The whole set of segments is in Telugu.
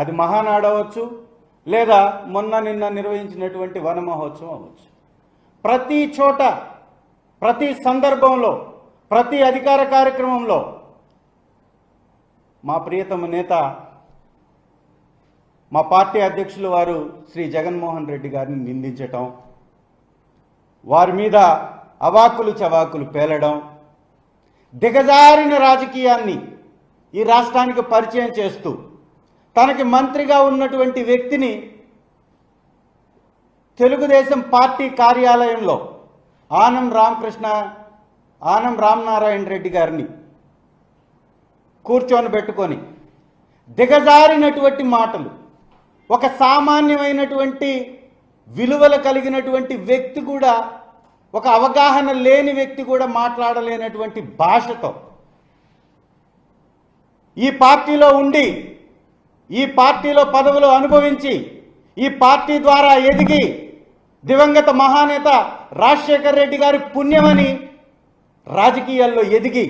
అది మహానాడు అవ్వచ్చు, లేదా నిన్న నిర్వహించినటువంటి వన మహోత్సవం అవ్వచ్చు. ప్రతి చోట, ప్రతి సందర్భంలో, ప్రతి అధికార కార్యక్రమంలో మా ప్రియతమ నేత, మా పార్టీ అధ్యక్షులు వారు శ్రీ జగన్మోహన్ రెడ్డి గారిని నిందించటం, వారి మీద అవాకులు చవాకులు పేలడం, దిగజారిన రాజకీయాన్ని ఈ రాష్ట్రానికి పరిచయం చేస్తూ తనకి మంత్రిగా ఉన్నటువంటి వ్యక్తిని తెలుగుదేశం పార్టీ కార్యాలయంలో ఆనం రామనారాయణ రెడ్డి గారిని కూర్చొని పెట్టుకొని దిగజారినటువంటి మాటలు, ఒక సామాన్యమైనటువంటి విలువలు కలిగినటువంటి వ్యక్తి కూడా, ఒక అవగాహన లేని వ్యక్తి కూడా మాట్లాడలేనటువంటి భాషతో ఈ పార్టీలో ఉండి, ఈ పార్టీలో పదవులు అనుభవించి, ఈ పార్టీ ద్వారా ఎదిగి దివంగత మహానేత రాజశేఖర రెడ్డి గారి పుణ్యమని రాజకీయాల్లో ఎదిగి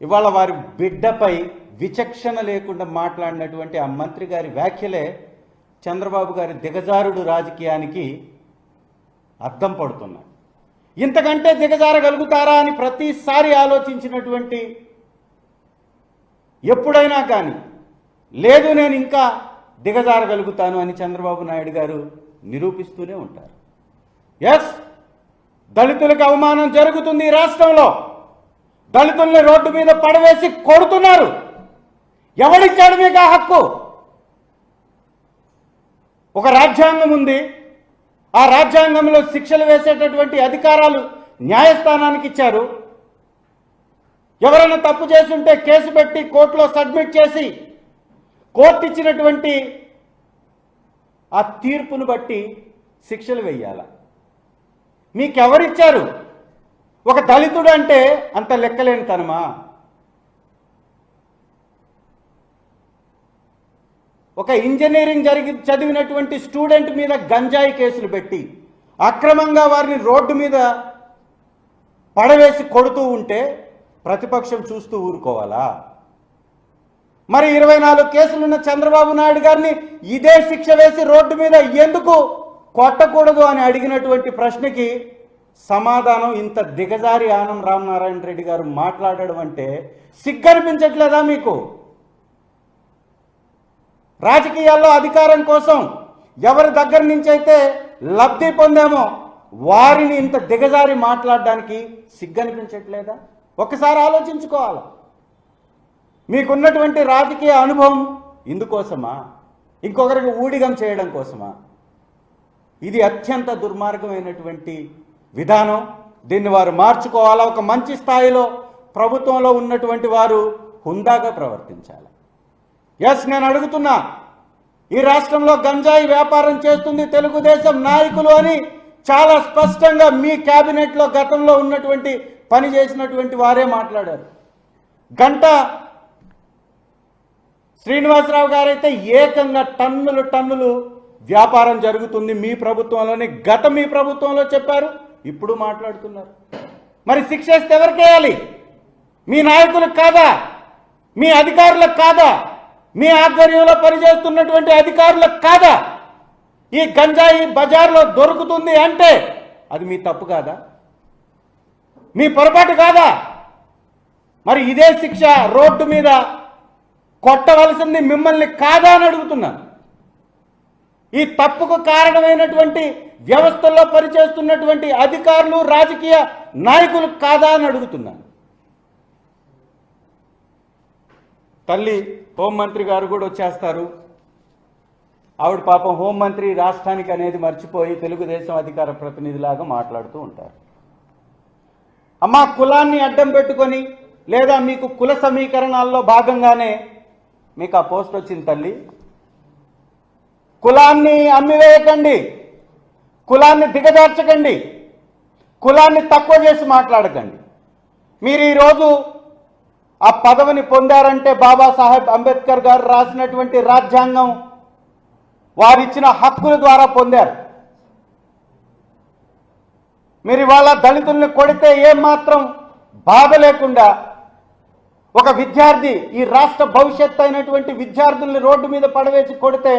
ఇవాళ వారి బిడ్డపై విచక్షణ లేకుండా మాట్లాడినటువంటి ఆ మంత్రి గారి వ్యాఖ్యలే చంద్రబాబు గారి దిగజారుడు రాజకీయానికి అద్దం పడుతున్నాయి. ఇంతకంటే దిగజారగలుగుతారా అని ప్రతిసారి ఆలోచించినటువంటి, ఎప్పుడైనా కానీ లేదు నేను ఇంకా దిగజారగలుగుతాను అని చంద్రబాబు నాయుడు గారు నిరూపిస్తూనే ఉంటారు. ఎస్, దళితులకు అవమానం జరుగుతుంది ఈ రాష్ట్రంలో. దళితుల్ని రోడ్డు మీద పడవేసి కొడుతున్నారు. ఎవడిచ్చాడు మీకు ఆ హక్కు? ఒక రాజ్యాంగం ఉంది. ఆ రాజ్యాంగంలో శిక్షలు వేసేటటువంటి అధికారాలు న్యాయస్థానానికి ఇచ్చారు. ఎవరైనా తప్పు చేస్తుంటే కేసు పెట్టి కోర్టులో సబ్మిట్ చేసి కోర్టు ఇచ్చినటువంటి ఆ తీర్పును బట్టి శిక్షలు వేయాల. మీకెవరిచ్చారు? ఒక దళితుడు అంటే అంత లెక్కలేని తనమా? ఒక ఇంజనీరింగ్ చదివినటువంటి స్టూడెంట్ మీద గంజాయి కేసులు పెట్టి అక్రమంగా వారిని రోడ్డు మీద పడవేసి కొడుతూ ఉంటే ప్రతిపక్షం చూస్తూ ఊరుకోవాలా? మరి 24 కేసులున్న చంద్రబాబు నాయుడు గారిని ఇదే శిక్ష వేసి రోడ్డు మీద ఎందుకు కొట్టకూడదు అని అడిగినటువంటి ప్రశ్నకి సమాధానం ఇంత దిగజారి ఆనం రామనారాయణ రెడ్డి గారు మాట్లాడడం అంటే సిగ్గనిపించట్లేదా మీకు? రాజకీయాల్లో అధికారం కోసం ఎవరి దగ్గర నుంచి అయితే లబ్ధి పొందామో వారిని ఇంత దిగజారి మాట్లాడడానికి సిగ్గనిపించట్లేదా? ఒక్కసారి ఆలోచించుకోవాలి. మీకున్నటువంటి రాజకీయ అనుభవం ఇందుకోసమా? ఇంకొకరికి ఊడిగం చేయడం కోసమా? ఇది అత్యంత దుర్మార్గమైనటువంటి విధానం. దీన్ని వారు మార్చుకోవాలా. ఒక మంచి స్థాయిలో ప్రభుత్వంలో ఉన్నటువంటి వారు హుందాగా ప్రవర్తించాలి. ఎస్, నేను అడుగుతున్నా, ఈ రాష్ట్రంలో గంజాయి వ్యాపారం చేస్తుంది తెలుగుదేశం నాయకులు అని చాలా స్పష్టంగా మీ క్యాబినెట్లో గతంలో ఉన్నటువంటి పని చేసినటువంటి వారే మాట్లాడారు. గంటా శ్రీనివాసరావు గారైతే ఏకంగా టన్నులు వ్యాపారం జరుగుతుంది మీ ప్రభుత్వంలోనే, మీ ప్రభుత్వంలో చెప్పారు, ఇప్పుడు మాట్లాడుతున్నారు. మరి శిక్ష వేస్తే ఎవరికేయాలి? మీ నాయకులకు కాదా? మీ అధికారులకు కాదా? మీ ఆధ్వర్యంలో పనిచేస్తున్నటువంటి అధికారులకు కాదా? ఈ గంజాయి బజార్లో దొరుకుతుంది అంటే అది మీ తప్పు కాదా? మీ పొరపాటు కాదా? మరి ఇదే శిక్ష రోడ్డు మీద కొట్టవలసింది మిమ్మల్ని కాదా అని అడుగుతున్నాను. ఈ తప్పుకు కారణమైనటువంటి వ్యవస్థల్లో పనిచేస్తున్నటువంటి అధికారులు, రాజకీయ నాయకులు కాదా అని అడుగుతున్నాను. తల్లి హోంమంత్రి గారు కూడా వచ్చేస్తారు. ఆవిడ పాపం హోంమంత్రి రాష్ట్రానికి అనేది మర్చిపోయి తెలుగుదేశం అధికార ప్రతినిధిలాగా మాట్లాడుతూ ఉంటారు. అమ్మా, కులాన్ని అడ్డం పెట్టుకొని లేదా మీకు కుల సమీకరణాల్లో భాగంగానే మీకు ఆ పోస్ట్ వచ్చింది తల్లి. కులాన్ని అమ్మివేయకండి, కులాన్ని దిగజార్చకండి, కులాన్ని తక్కువ చేసి మాట్లాడకండి. మీరు ఈరోజు ఆ పదవిని పొందారంటే బాబాసాహెబ్ అంబేద్కర్ గారు రాసినటువంటి రాజ్యాంగం వారిచ్చిన హక్కుల ద్వారా పొందారు. మీరు ఇవాళ దళితుల్ని కొడితే ఏమాత్రం బాధ లేకుండా ఒక విద్యార్థి, ఈ రాష్ట్ర భవిష్యత్తు అయినటువంటి విద్యార్థుల్ని రోడ్డు మీద పడవేసి కొడితే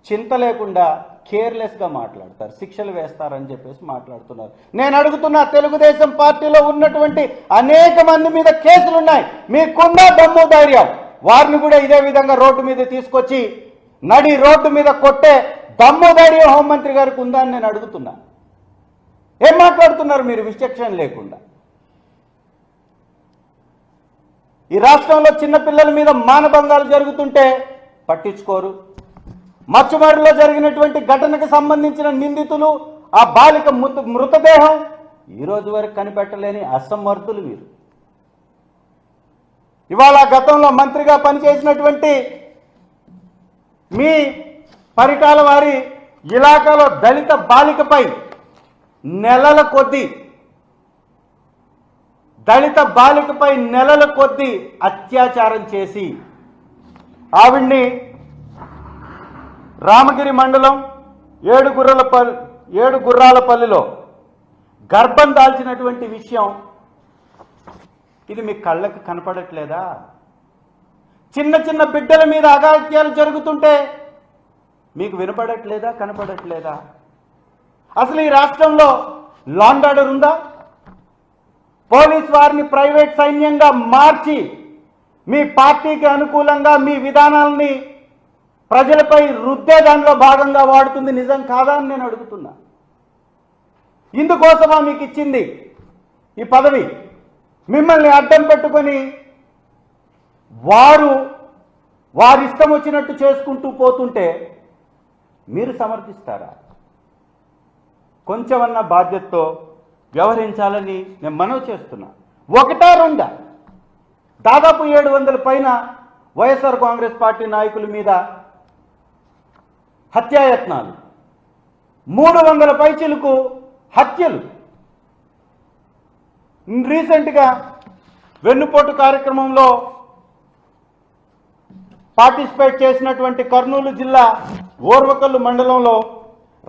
చింత లేకుండా కేర్లెస్గా మాట్లాడతారు, శిక్షలు వేస్తారని చెప్పేసి మాట్లాడుతున్నారు. నేను అడుగుతున్నా, తెలుగుదేశం పార్టీలో ఉన్నటువంటి అనేక మంది మీద కేసులున్నాయి, మీకున్న దమ్ము ధైర్యం వారిని కూడా ఇదే విధంగా రోడ్డు మీద తీసుకొచ్చి నడి రోడ్డు మీద కొట్టే దమ్ము ధైర్యం హోంమంత్రి గారికి ఉందా అని నేను అడుగుతున్నా. ఏం మాట్లాడుతున్నారు మీరు విచక్షణ లేకుండా? ఈ రాష్ట్రంలో చిన్నపిల్లల మీద మానభంగాలు జరుగుతుంటే పట్టించుకోరు. మచ్చుమరిలో జరిగినటువంటి ఘటనకు సంబంధించిన నిందితులు, ఆ బాలిక మృతదేహం ఈరోజు వరకు కనిపెట్టలేని అసమర్థులు మీరు. ఇవాళ గతంలో మంత్రిగా పనిచేసినటువంటి మీ పరిటాల వారి ఇలాకాలో దళిత బాలికపై నెలల కొద్దీ అత్యాచారం చేసి ఆవిడ్ని రామగిరి మండలం ఏడుగుర్రాలపల్లిలో గర్భం దాల్చినటువంటి విషయం ఇది మీ కళ్ళకి కనపడట్లేదా? చిన్న చిన్న బిడ్డల మీద అఘాయిత్యాలు జరుగుతుంటే మీకు వినపడట్లేదా, కనపడట్లేదా? అసలు ఈ రాష్ట్రంలో లా అండ్ ఆర్డర్ ఉందా? పోలీస్ వారిని ప్రైవేట్ సైన్యంగా మార్చి మీ పార్టీకి అనుకూలంగా మీ విధానాలని ప్రజలపై రుద్దే దానిలో భాగంగా వాడుతుంది, నిజం కాదా అని నేను అడుగుతున్నా. ఇందుకోసమా మీకు ఇచ్చింది ఈ పదవి? మిమ్మల్ని అడ్డం పెట్టుకొని వారి ఇష్టం వచ్చినట్టు చేసుకుంటూ పోతుంటే మీరు సమర్థిస్తారా? కొంచెమన్నా బాధ్యతతో వ్యవహరించాలని నేను మనవి చేస్తున్నా. ఒకటా రెండా? దాదాపు 700 పైన వైఎస్ఆర్ కాంగ్రెస్ పార్టీ నాయకుల మీద హత్యాయత్నాలు, 300 పైచిలకు హత్యలు. రీసెంట్గా వెన్నుపోటు కార్యక్రమంలో పార్టిసిపేట్ చేసినటువంటి కర్నూలు జిల్లా ఓర్వకల్లు మండలంలో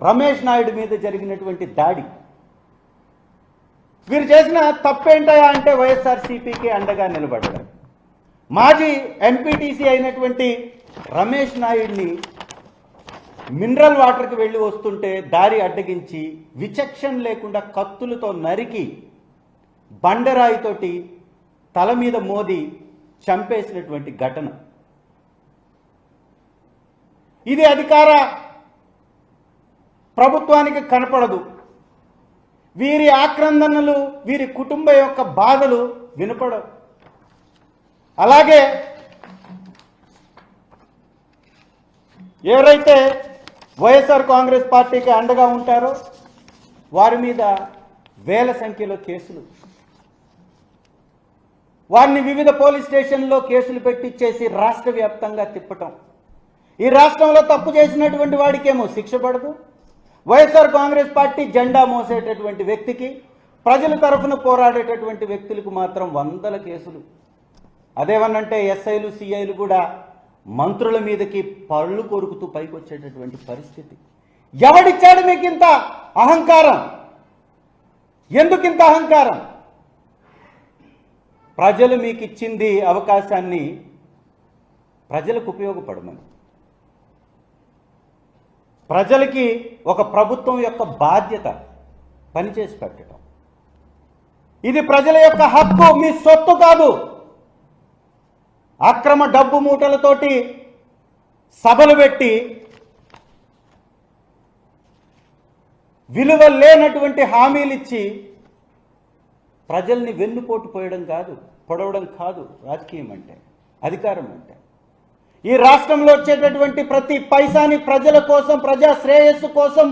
రమేష్ నాయుడు మీద జరిగినటువంటి దాడి. వీరు చేసిన తప్పేంటయా అంటే వైఎస్ఆర్సీపీకి అండగా నిలబడ్డారు. మాజీ ఎంపీటీసీ అయినటువంటి రమేష్ నాయుడిని మినరల్ వాటర్కి వెళ్ళి వస్తుంటే దారి అడ్డగించి విచక్షణ లేకుండా కత్తులతో నరికి బండరాయితోటి తల మీద మోది చంపేసినటువంటి ఘటన. ఇది అధికార ప్రభుత్వానికి కనపడదు. వీరి ఆక్రందనలు, వీరి కుటుంబం యొక్క బాధలు వినపడవు. అలాగే ఎవరైతే వైఎస్ఆర్ కాంగ్రెస్ పార్టీకి అండగా ఉంటారో వారి మీద వేల సంఖ్యలో కేసులు, వారిని వివిధ పోలీస్ స్టేషన్లో కేసులు పెట్టించేసి రాష్ట్ర వ్యాప్తంగా తిప్పటం. ఈ రాష్ట్రంలో తప్పు చేసినటువంటి వాడికేమో శిక్ష పడదు, వైఎస్ఆర్ కాంగ్రెస్ పార్టీ జెండా మోసేటటువంటి వ్యక్తికి, ప్రజల తరఫున పోరాడేటటువంటి వ్యక్తులకు మాత్రం 100 కేసులు. అదేమన్నంటే ఎస్ఐలు, సిఐలు కూడా మంత్రుల మీదకి పళ్ళు కొరుకుతూ పైకి వచ్చేటటువంటి పరిస్థితి. ఎవడిచ్చాడు మీకు ఇంత అహంకారం? ఎందుకింత అహంకారం? ప్రజలు మీకు ఇచ్చింది అవకాశాన్ని ప్రజలకు ఉపయోగపడమని. ప్రజలకి ఒక ప్రభుత్వం యొక్క బాధ్యత పనిచేసి పెట్టడం. ఇది ప్రజల యొక్క హక్కు, మీ సొత్తు కాదు. అక్రమ డబ్బు మూటలతోటి సభలు పెట్టి విలువ లేనటువంటి హామీలు ఇచ్చి ప్రజల్ని వెన్నుపోటు పొడవడం కాదు రాజకీయం అంటే, అధికారం అంటే. ఈ రాష్ట్రంలో వచ్చేటటువంటి ప్రతి పైసాని ప్రజల కోసం, ప్రజా శ్రేయస్సు కోసం